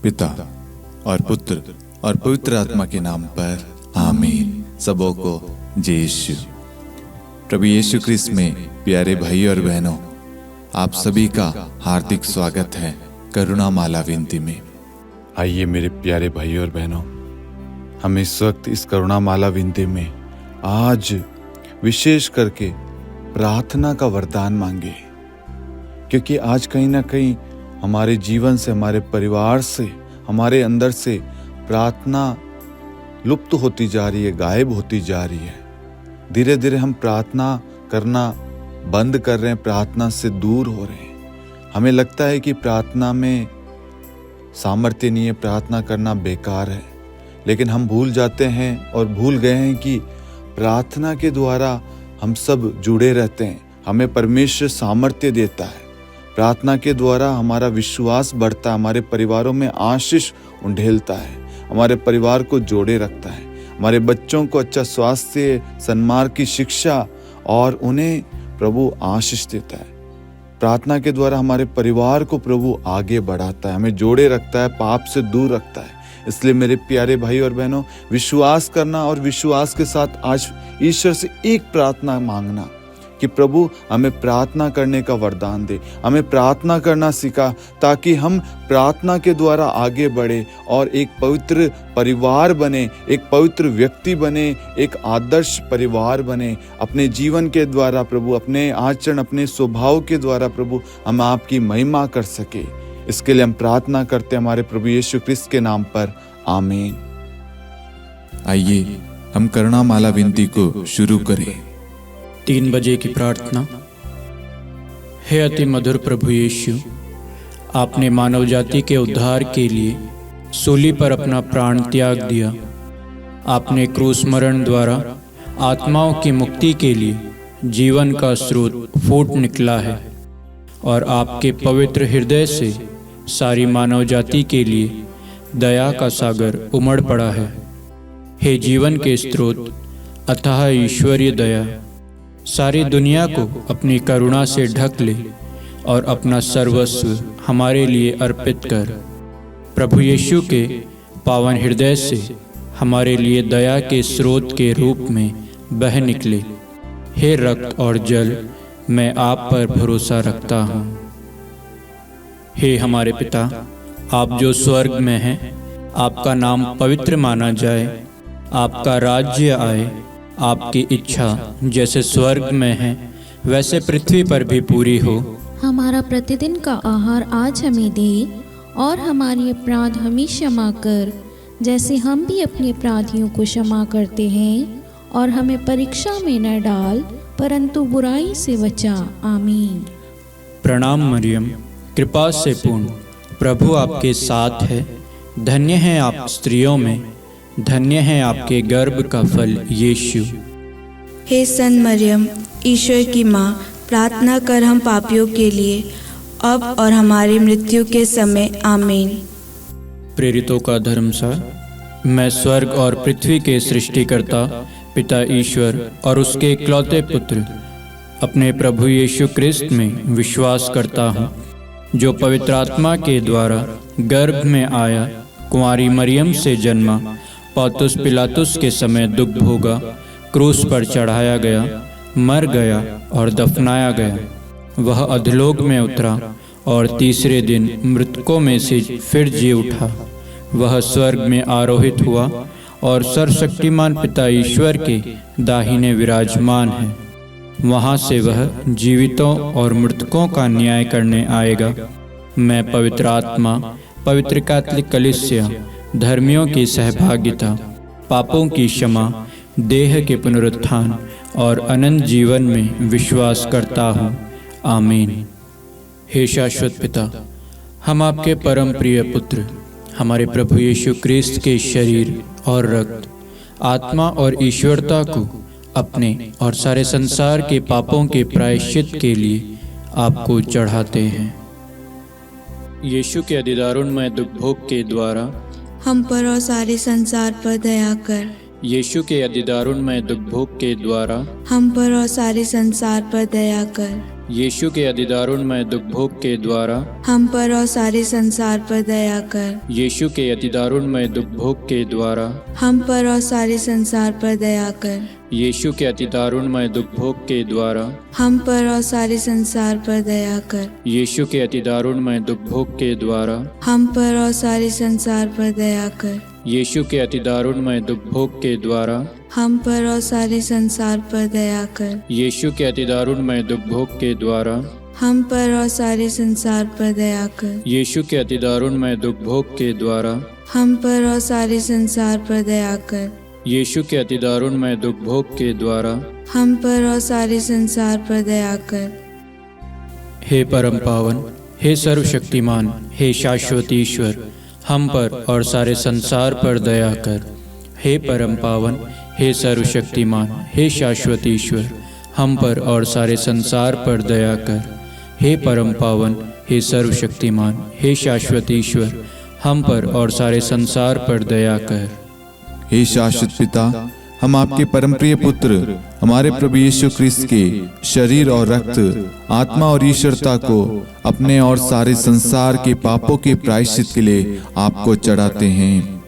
पिता और पुत्र और पवित्र आत्मा के नाम पर आमीन। सबों को जय यीशु। प्रभु यीशु क्रिस्त में प्यारे भाई और बहनों, आप सभी का हार्दिक स्वागत है करुणा माला विनती में। आइए मेरे प्यारे भाई और बहनों, हम इस वक्त इस करुणा माला विनती में आज विशेष करके प्रार्थना का वरदान मांगे, क्योंकि आज कहीं ना कहीं हमारे जीवन से, हमारे परिवार से, हमारे अंदर से प्रार्थना लुप्त होती जा रही है, गायब होती जा रही है। धीरे धीरे हम प्रार्थना करना बंद कर रहे हैं, प्रार्थना से दूर हो रहे हैं। हमें लगता है कि प्रार्थना में सामर्थ्य नहीं है, प्रार्थना करना बेकार है, लेकिन हम भूल जाते हैं और भूल गए हैं कि प्रार्थना के द्वारा हम सब जुड़े रहते हैं। हमें परमेश्वर सामर्थ्य देता है। प्रार्थना के द्वारा हमारा विश्वास बढ़ता है, हमारे परिवारों में आशीष उंडेलता है, हमारे परिवार को जोड़े रखता है, हमारे बच्चों को अच्छा स्वास्थ्य, सन्मार्ग की शिक्षा और उन्हें प्रभु आशीष देता है। प्रार्थना के द्वारा हमारे परिवार को प्रभु आगे बढ़ाता है, हमें जोड़े रखता है, पाप से दूर रखता है। इसलिए मेरे प्यारे भाई और बहनों, विश्वास करना और विश्वास के साथ आज ईश्वर से एक प्रार्थना मांगना कि प्रभु हमें प्रार्थना करने का वरदान दे, हमें प्रार्थना करना सिखा, ताकि हम प्रार्थना के द्वारा आगे बढ़े और एक पवित्र परिवार बने, एक पवित्र व्यक्ति बने, एक आदर्श परिवार बने। अपने जीवन के द्वारा प्रभु, अपने आचरण, अपने स्वभाव के द्वारा प्रभु हम आपकी महिमा कर सके। इसके लिए हम प्रार्थना करते हैं हमारे प्रभु यीशु क्रिस्त के नाम पर, आमीन। आइए हम करुणा माला विनती को शुरू करें। 3 बजे की प्रार्थना। हे अति मधुर प्रभु यीशु, आपने मानव जाति के उद्धार के लिए सूली पर अपना प्राण त्याग दिया। आपने क्रूस मरण द्वारा आत्माओं की मुक्ति के लिए जीवन का स्रोत फूट निकला है और आपके पवित्र हृदय से सारी मानव जाति के लिए दया का सागर उमड़ पड़ा है। हे जीवन के स्रोत अथाह ईश्वरीय दया, सारी दुनिया को अपनी करुणा से ढक ले और अपना सर्वस्व हमारे लिए अर्पित कर। प्रभु यीशु के पावन हृदय से हमारे लिए दया के स्रोत के रूप में बह निकले। हे रक्त और जल, मैं आप पर भरोसा रखता हूँ। हे हमारे पिता, आप जो स्वर्ग में हैं, आपका नाम पवित्र माना जाए, आपका राज्य आए, आपकी इच्छा जैसे स्वर्ग में है वैसे पृथ्वी पर भी पूरी हो। हमारा प्रतिदिन का आहार आज हमें दे और हमारे अपराध हमें क्षमा कर, जैसे हम भी अपने अपराधियों को क्षमा करते हैं, और हमें परीक्षा में न डाल परंतु बुराई से बचा। आमीन। प्रणाम मरियम, कृपा से पूर्ण, प्रभु आपके साथ है। धन्य है आप स्त्रियों में, धन्य है आपके गर्भ का फल यीशु। हे सन मरियम, ईश्वर की माँ, प्रार्थना कर हम पापियों के लिए अब और हमारी मृत्यु के समय। आमीन। प्रेरितों का धर्मसार। मैं स्वर्ग और पृथ्वी के सृष्टिकर्ता पिता ईश्वर और उसके इकलौते पुत्र अपने प्रभु यीशु क्रिस्त में विश्वास करता हूँ, जो पवित्र आत्मा के द्वारा गर्भ में आया, कुंवारी मरियम से जन्मा, पौंतुस पिलातुस के समय दुख भोगा, क्रूस पर चढ़ाया गया, मर गया और दफनाया गया। वह अधोलोक में उतरा और तीसरे दिन मृतकों में से फिर जी उठा। वह स्वर्ग में आरोहित हुआ और सर्वशक्तिमान पिता ईश्वर के दाहिने विराजमान है। वहाँ से वह जीवितों और मृतकों का न्याय करने आएगा। मैं पवित्र आत्मा, पवित्र कैथोलिक कलीसिया, धर्मियों की सहभागिता, पापों की क्षमा, देह के पुनरुत्थान और अनंत जीवन में विश्वास करता हूँ। आमीन। हे शाश्वत पिता, हम आपके परम प्रिय पुत्र, हमारे प्रभु यीशु क्रिस्त के शरीर और रक्त, आत्मा और ईश्वरता को अपने और सारे संसार के पापों के प्रायश्चित के लिए आपको चढ़ाते हैं। यीशु के अधिदारुणमय दुख भोग के द्वारा हम पर और सारे संसार पर दया कर। यीशु के अधिदारुणमय दुख भोग के द्वारा हम पर और सारे संसार पर दया कर। यीशु के अतिदारुणमय दुख भोग के द्वारा हम पर और सारे संसार पर दया कर। यीशु के अतिदारुणमय दुख भोग के द्वारा हम पर और सारे संसार पर दया कर। यीशु के अतिदारुणमय दुख भोग के द्वारा हम पर और सारे संसार पर दया कर। यीशु के अतिदारुणमय दुख भोग के द्वारा हम पर और सारे संसार पर दया कर। यीशु के अतिदारुणमय दुख भोग के द्वारा हम पर और सारे संसार पर दया कर। यीशु के अतिदारुणमय दुख भोग के द्वारा हम पर और सारे संसार पर दया कर। यीशु के अतिदारुणमय दुख भोग के द्वारा हम पर और सारे संसार पर दया कर। यीशु के अतिदारुणमय दुख भोग के द्वारा हम पर और सारे संसार पर दया कर। हे परम पावन, हे सर्वशक्तिमान, हे शाश्वत ईश्वर, हम पर और सारे संसार पर दया कर। हे परम पावन, हे सर्वशक्तिमान, हे शाश्वत ईश्वर, हम पर और सारे संसार पर दया कर। हे परम पावन, हे सर्वशक्तिमान, हे शाश्वत ईश्वर, हम पर और सारे संसार पर दया कर। हे शाश्वत पिता, हम आपके परम प्रिय पुत्र हमारे प्रभु यीशु ख्रिस्त के शरीर और रक्त, आत्मा और ईश्वरता को अपने और सारे संसार के पापों के प्रायश्चित के लिए आपको चढ़ाते हैं।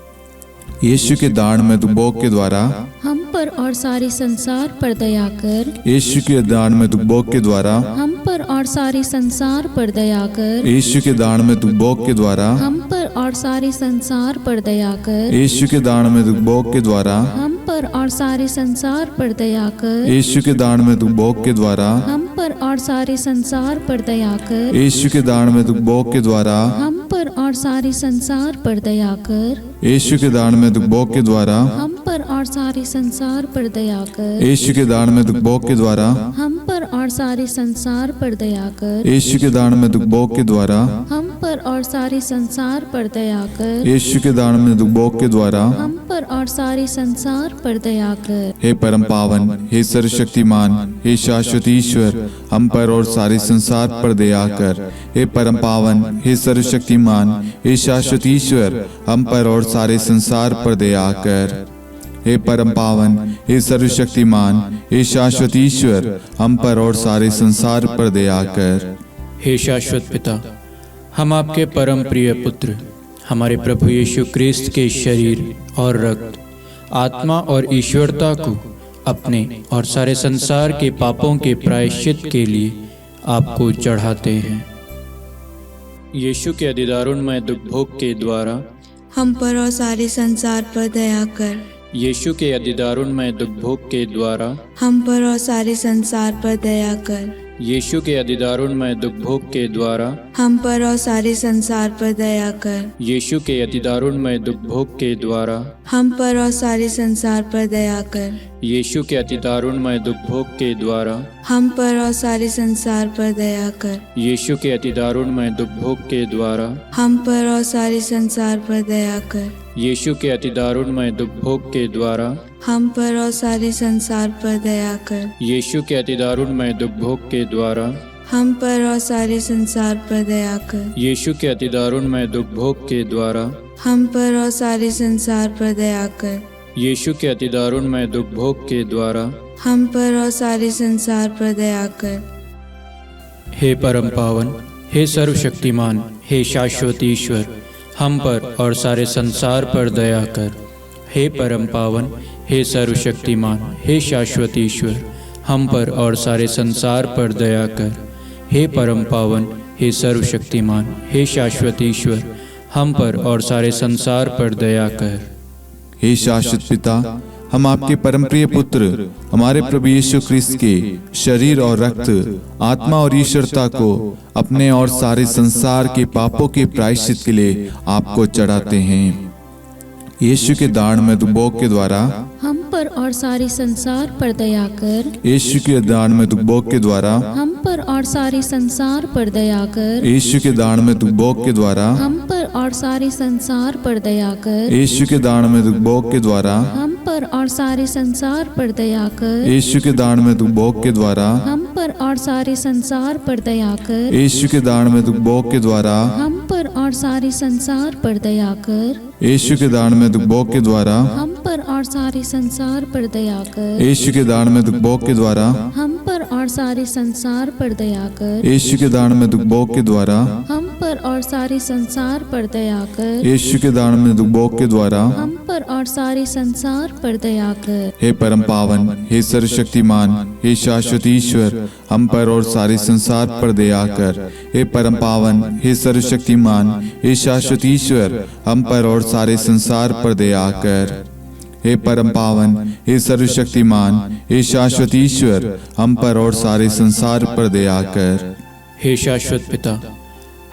यीशु के दारुणमय दुख भोग के द्वारा हम पर और सारे संसार पर दया कर। यीशु के दारुणमय दुख भोग के द्वारा हम पर और सारे संसार पर दया कर। यीशु के दारुणमय दुख भोग के द्वारा हम पर और सारे संसार पर दया कर। यीशु के दारुणमय दुख भोग के द्वारा हम पर और सारे संसार पर दया कर। यीशु के दारुणमय दुख भोग के द्वारा हम पर और सारे संसार पर दया कर। यीशु के दारुणमय दुख भोग के द्वारा हम पर और सारे संसार पर दया कर। यीशु के दारुणमय दुख भोग के द्वारा हम पर और सारे संसार पर दया कर। यीशु के दारुणमय दुख भोग के द्वारा हम पर और सारे संसार पर दया कर। यीशु के दारुणमय दुख भोग के द्वारा हम पर और सारे संसार पर दया कर। यीशु के दारुणमय दुख भोग के द्वारा हम पर और सारे संसार पर दया कर। हे परम पावन, हे सर्वशक्तिमान, हे शाश्वत ईश्वर, हम पर और सारे संसार पर दया कर। हे परम पावन, हे सर्वशक्तिमान, हे शाश्वत ईश्वर, हम पर और सारे संसार पर दया कर। हे परम पावन, हे सर्वशक्तिमान, हे शाश्वत ईश्वर, हम पर और सारे संसार पर दया कर। हे शाश्वत पिता, हम आपके परम प्रिय पुत्र हमारे प्रभु यीशु ख्रिस्त के शरीर और रक्त, आत्मा और ईश्वरता को अपने और सारे संसार के पापों के प्रायश्चित के लिए आपको चढ़ाते हैं। यीशु के अतिदारुणमय दुख भोग के द्वारा हम पर और सारे संसार पर दया कर। यीशु के अतिदारुणमय दुख भोग के द्वारा हम पर और सारे संसार पर दया कर। यीशु के अतिदारुणमय दुख भोग के द्वारा हम पर और सारे संसार पर दया कर। यीशु के अतिदारुणमय दुख भोग के द्वारा हम पर और सारे संसार पर दया कर। यीशु के अतिदारुणमय दुख भोग के द्वारा हम पर और सारे संसार पर दया कर। यीशु के अतिदारुणमय दुख भोग के द्वारा हम पर और सारे संसार पर दया कर। यीशु के अतिदारुणमय दुख भोग के द्वारा हम पर और सारे संसार पर दया कर। यीशु के अतिदारुणमय दुख भोग के द्वारा हम पर और सारे संसार पर दया कर। यीशु के अतिदारुणमय दुख भोग के द्वारा हम पर और सारे संसार पर दया कर। यीशु के अतिदारुणमय दुख भोग के द्वारा हम पर और सारे संसार पर दया कर। हे परम पावन, हे सर्वशक्तिमान, हे शाश्वत ईश्वर, हम पर और सारे संसार पर दया कर। हे परम पावन, हे सर्वशक्तिमान, हे शाश्वत ईश्वर, हम पर और सारे संसार पर दया कर। हे परम पावन, हे सर्वशक्तिमान, हे शाश्वत ईश्वर, हम पर और सारे संसार पर दया कर। हे शाश्वत पिता, हम आपके परम प्रिय पुत्र हमारे प्रभु यीशु ख्रिस्त के शरीर और रक्त, आत्मा और ईश्वरता को अपने और सारे संसार के पापों के प्रायश्चित के लिए आपको चढ़ाते हैं। यीशु के दारुणमय दुख भोग के द्वारा हम पर और सारे संसार पर दया कर। यीशु के दारुणमय दुख भोग के द्वारा हम पर और सारे संसार पर दया कर। यीशु के दारुणमय दुख भोग के द्वारा हम पर और सारे संसार पर दया कर। यीशु के दारुणमय दुख भोग के द्वारा हम पर और सारे संसार पर दया कर। यीशु के दारुणमय दुख भोग के द्वारा हम पर और सारे संसार पर दया कर। यीशु के दारुणमय दुख भोग के द्वारा हम पर और सारे संसार पर दया कर। यीशु के दारुणमय दुख भोग के द्वारा हम पर और सारे संसार पर दया कर। यीशु के दारुणमय दुख भोग के द्वारा हम पर और और सारे संसार पर दया कर। यीशु के दान में दुख भोग के द्वारा हम पर और सारे संसार पर दया कर। यीशु के दान में दुख भोग के द्वारा हम पर और सारे संसार पर दया कर। हे परम पावन, हे सर्वशक्तिमान, हे शाश्वत ईश्वर, हम पर और सारे संसार पर दया कर। हे परम पावन, हे सर्वशक्तिमान, हे शाश्वत ईश्वर, हम पर और सारे संसार पर दया कर। हे परम पावन, हे सर्वशक्तिमान, हे शाश्वत ईश्वर, हम पर और सारे संसार पर दया कर। हे शाश्वत पिता,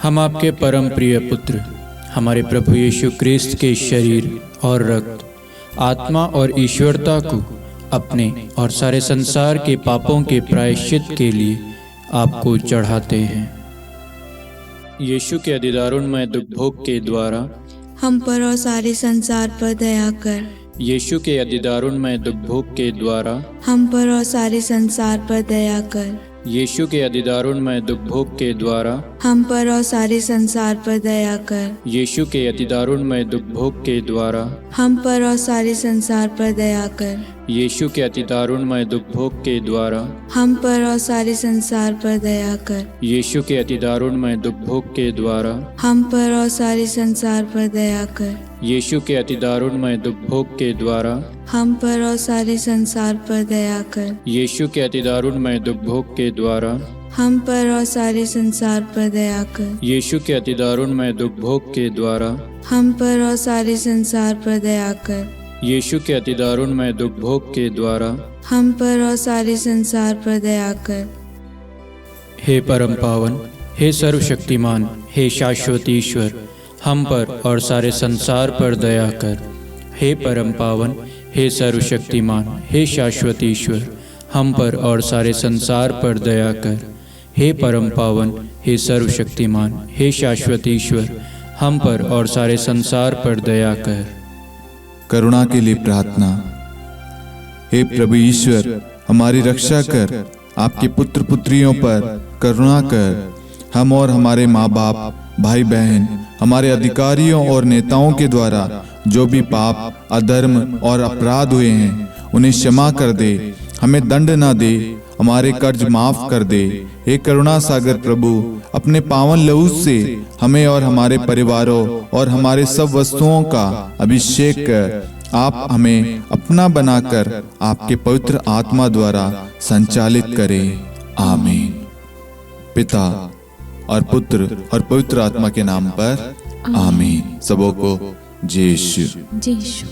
हम आपके परम प्रिय पुत्र हमारे प्रभु यीशु क्रिस्त के शरीर और रक्त, आत्मा और ईश्वरता को अपने और सारे संसार के पापों के प्रायश्चित के लिए आपको चढ़ाते हैं। यीशु के अधिदारुणमय दुख भोग के द्वारा हम पर और सारे संसार पर दया कर। यीशु के अधिदारुणमय दुख भोग के द्वारा हम पर और सारे संसार पर दया कर। यीशु के अधिदारुणमय दुख भोग के द्वारा हम पर और सारे संसार पर दया कर। यीशु के अधिदारुणमय दुख भोग के द्वारा हम पर और सारे संसार पर दया कर। यीशु के अधिदारुणमय दुख भोग के द्वारा हम पर और सारे संसार पर दया कर। यीशु के अधिदारुणमय दुख भोग के द्वारा हम पर और सारे संसार पर दया कर। यीशु के अधिदारुणमय दुख भोग के द्वारा हम पर और सारे संसार पर दया कर। यीशु के अधिदारुणमय दुख भोग के द्वारा हम पर और सारे संसार पर दया कर। यीशु के अधिदारुणमय दुख भोग के द्वारा हम पर और सारे संसार पर दया कर। यीशु के अधिदारुणमय दुख भोग के द्वारा हम पर और सारे संसार पर दया कर। हे परम पावन, हे सर्वशक्तिमान, हे शाश्वत ईश्वर, हम पर और सारे संसार पर दया कर। हे परम पावन, हे सर्वशक्तिमान, हे शाश्वत ईश्वर, हम पर और सारे संसार पर दया कर। हे परम पावन, हे सर्वशक्तिमान, हे शाश्वत ईश्वर, हम पर और सारे संसार पर दया कर। करुणा के लिए प्रार्थना। हे प्रभु ईश्वर, हमारी रक्षा कर, आपके पुत्र पुत्रियों पर करुणा कर। हम और हमारे माँ बाप, भाई बहन, हमारे अधिकारियों और नेताओं के द्वारा जो भी पाप, अधर्म और अपराध हुए हैं उन्हें क्षमा कर दे। हमें दंड ना दे, हमारे कर्ज माफ कर दे। हे करुणा सागर प्रभु, अपने पावन लहू से हमें और हमारे परिवारों और हमारे सब वस्तुओं का अभिषेक कर। आप हमें अपना बनाकर आपके पवित्र आत्मा द्वारा संचालित करें। आमीन। पिता और पुत्र और पवित्र आत्मा के नाम पर आमीन। सबों को जय यीशु। जय यीशु।